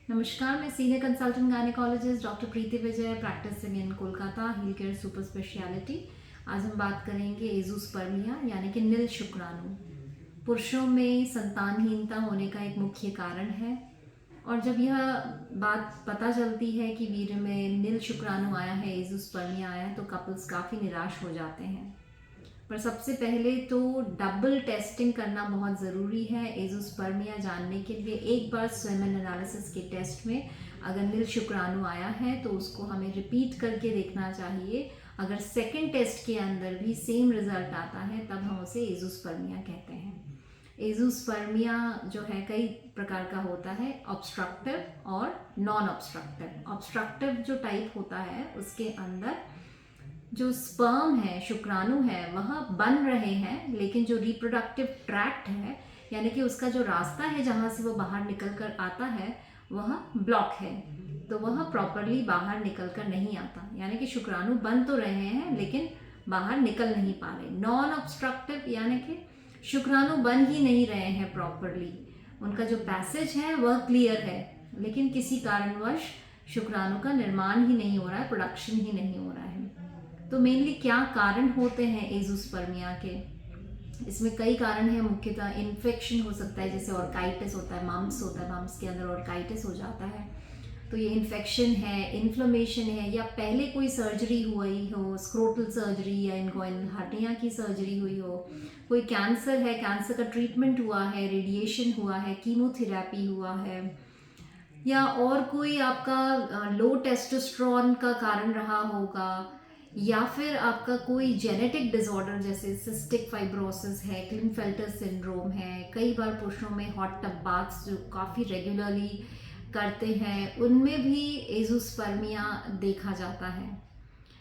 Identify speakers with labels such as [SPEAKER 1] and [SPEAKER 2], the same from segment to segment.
[SPEAKER 1] नमस्कार, मैं senior consultant gynaecologist doctor Preeti Vijay, practising in Kolkata, heal care super speciality. आज हम बात करेंगे एजोस्पर्मिया यानी कि नील शुक्राणु। पुरुषों में संतानहीनता होने का एक मुख्य कारण है और जब यह बात पता चलती है कि वीर्य में नील शुक्राणु आया है, एजोस्पर्मिया आया है, तो कपल्स काफ़ी निराश हो जाते हैं। पर सबसे पहले तो डबल टेस्टिंग करना बहुत ज़रूरी है एजोस्पर्मिया जानने के लिए। एक बार स्वेमेन एनालिसिस के टेस्ट में अगर नील शुक्राणु आया है तो उसको हमें रिपीट करके देखना चाहिए। अगर सेकंड टेस्ट के अंदर भी सेम रिजल्ट आता है तब हम उसे एजोस्पर्मिया कहते हैं। एजोस्पर्मिया जो है कई प्रकार का होता है, ऑब्स्ट्रक्टिव और नॉन ऑब्स्ट्रक्टिव। ऑब्स्ट्रक्टिव जो टाइप होता है उसके अंदर जो स्पर्म है, शुक्राणु है, वह बन रहे हैं, लेकिन जो रिप्रोडक्टिव ट्रैक्ट है यानी कि उसका जो रास्ता है जहाँ से वो बाहर निकल कर आता है वह ब्लॉक है, तो वह प्रॉपरली बाहर निकल कर नहीं आता। यानी कि शुक्राणु बन तो रहे हैं लेकिन बाहर निकल नहीं पा रहे। नॉन ऑब्स्ट्रक्टिव यानी कि शुक्राणु बन ही नहीं रहे हैं प्रॉपरली, उनका जो पैसेज है वह क्लियर है लेकिन किसी कारणवश शुक्राणु का निर्माण ही नहीं हो रहा है, प्रोडक्शन ही नहीं हो रहा है। तो मेनली क्या कारण होते हैं एजोस्पर्मिया के? इसमें कई कारण हैं। मुख्यतः इन्फेक्शन हो सकता है, जैसे ऑर्काइटिस होता है, मम्स होता है, मम्स के अंदर ऑर्काइटिस हो जाता है, तो ये इन्फेक्शन है, इन्फ्लेमेशन है, या पहले कोई सर्जरी हुई हो, स्क्रोटल सर्जरी या इनगोइनल हर्निया की सर्जरी हुई हो, कोई कैंसर है, कैंसर का ट्रीटमेंट हुआ है, रेडिएशन हुआ है, कीमोथेरेपी हुआ है, या और कोई आपका लो टेस्टोस्टेरोन का कारण रहा होगा, या फिर आपका कोई जेनेटिक डिसऑर्डर जैसे सिस्टिक फाइब्रोसिस है, क्लिनफेल्टर सिंड्रोम है। कई बार पुरुषों में हॉट टब बाथ्स जो काफ़ी रेगुलरली करते हैं उनमें भी एजोस्पर्मिया देखा जाता है।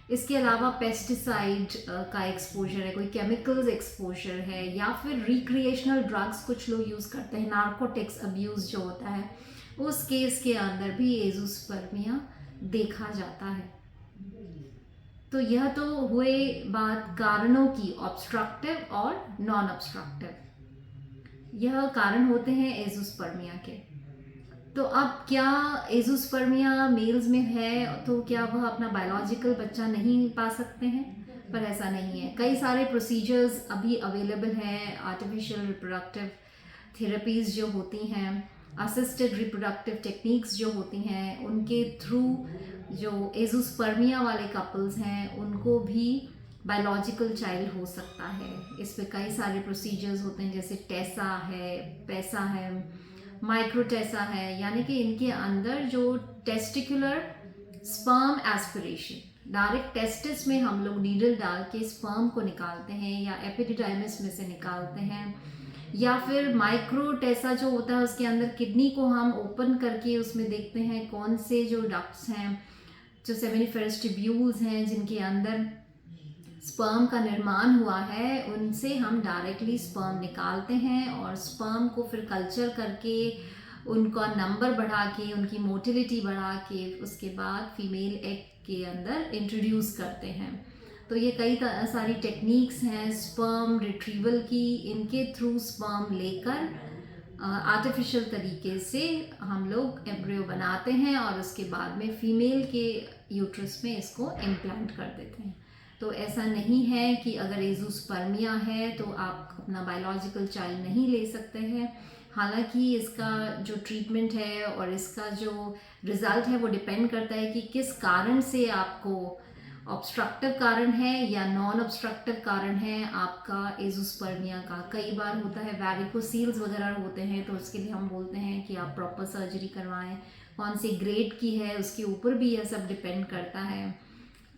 [SPEAKER 1] इसके अलावा पेस्टिसाइड का एक्सपोजर है, कोई केमिकल्स एक्सपोजर है, या फिर रिक्रिएशनल ड्रग्स कुछ लोग यूज़ करते हैं, नार्कोटिक्स अब्यूज़ जो होता है, उस केस के अंदर भी एजोस्पर्मिया देखा जाता है। तो यह तो हुए बात कारणों की, ऑब्स्ट्रक्टिव और नॉन ऑब्स्ट्रक्टिव। यह कारण होते हैं एजोस्पर्मिया के। तो अब क्या एजोस्पर्मिया मेल्स में है तो क्या वह अपना बायोलॉजिकल बच्चा नहीं पा सकते हैं? पर ऐसा नहीं है। कई सारे प्रोसीजर्स अभी अवेलेबल हैं। आर्टिफिशियल रिप्रोडक्टिव थेरेपीज़ जो होती हैं, असिस्टेड रिप्रोडक्टिव टेक्निक्स जो होती हैं, उनके थ्रू जो एजोस्पर्मिया वाले कपल्स हैं उनको भी बायोलॉजिकल चाइल्ड हो सकता है। इस पे कई सारे प्रोसीजर्स होते हैं, जैसे टेसा है, पैसा है, माइक्रोटेसा है, यानी कि इनके अंदर जो testicular sperm aspiration, direct testis में हम लोग नीडल डाल के स्पर्म को निकालते हैं या एपिडिडाइमिस में से निकालते हैं, या फिर माइक्रोटेसा जो होता है उसके अंदर किडनी को हम ओपन करके उसमें देखते हैं कौन से जो डक्ट्स हैं, जो सेमिनिफेरस ट्यूब्यूल्स हैं जिनके अंदर स्पर्म का निर्माण हुआ है, उनसे हम डायरेक्टली स्पर्म निकालते हैं और स्पर्म को फिर कल्चर करके उनका नंबर बढ़ा के, उनकी मोटिलिटी बढ़ा के, उसके बाद फीमेल एग के अंदर इंट्रोड्यूस करते हैं। तो ये कई सारी टेक्निक्स हैं स्पर्म रिट्रीवल की। इनके थ्रू स्पर्म लेकर आर्टिफिशियल तरीके से हम लोग एम्ब्रियो बनाते हैं और उसके बाद में फीमेल के यूट्रस में इसको इम्प्लांट कर देते हैं। तो ऐसा नहीं है कि अगर एजोस्पर्मिया है तो आप अपना बायोलॉजिकल चाइल्ड नहीं ले सकते हैं। हालांकि इसका जो ट्रीटमेंट है और इसका जो रिज़ल्ट है वो डिपेंड करता है कि किस कारण से आपको, ऑब्स्ट्रक्टिव कारण है या नॉन ऑब्स्ट्रक्टिव कारण है आपका एजोस्पर्मिया का। कई बार होता है वैरिकोसील्स वगैरह होते हैं, तो उसके लिए हम बोलते हैं कि आप प्रॉपर सर्जरी करवाएं। कौन से ग्रेड की है उसके ऊपर भी यह सब डिपेंड करता है।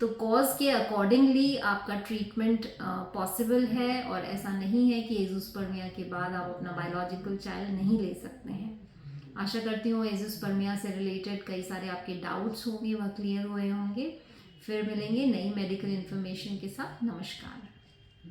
[SPEAKER 1] तो कॉज के अकॉर्डिंगली आपका ट्रीटमेंट पॉसिबल है, और ऐसा नहीं है कि एजोस्पर्मिया के बाद आप अपना बायोलॉजिकल चाइल्ड नहीं ले सकते हैं। आशा करती हूँ एजोस्पर्मिया से रिलेटेड कई सारे आपके डाउट्स होंगे वह क्लियर हुए होंगे। फिर मिलेंगे नई मेडिकल इन्फॉर्मेशन के साथ। नमस्कार।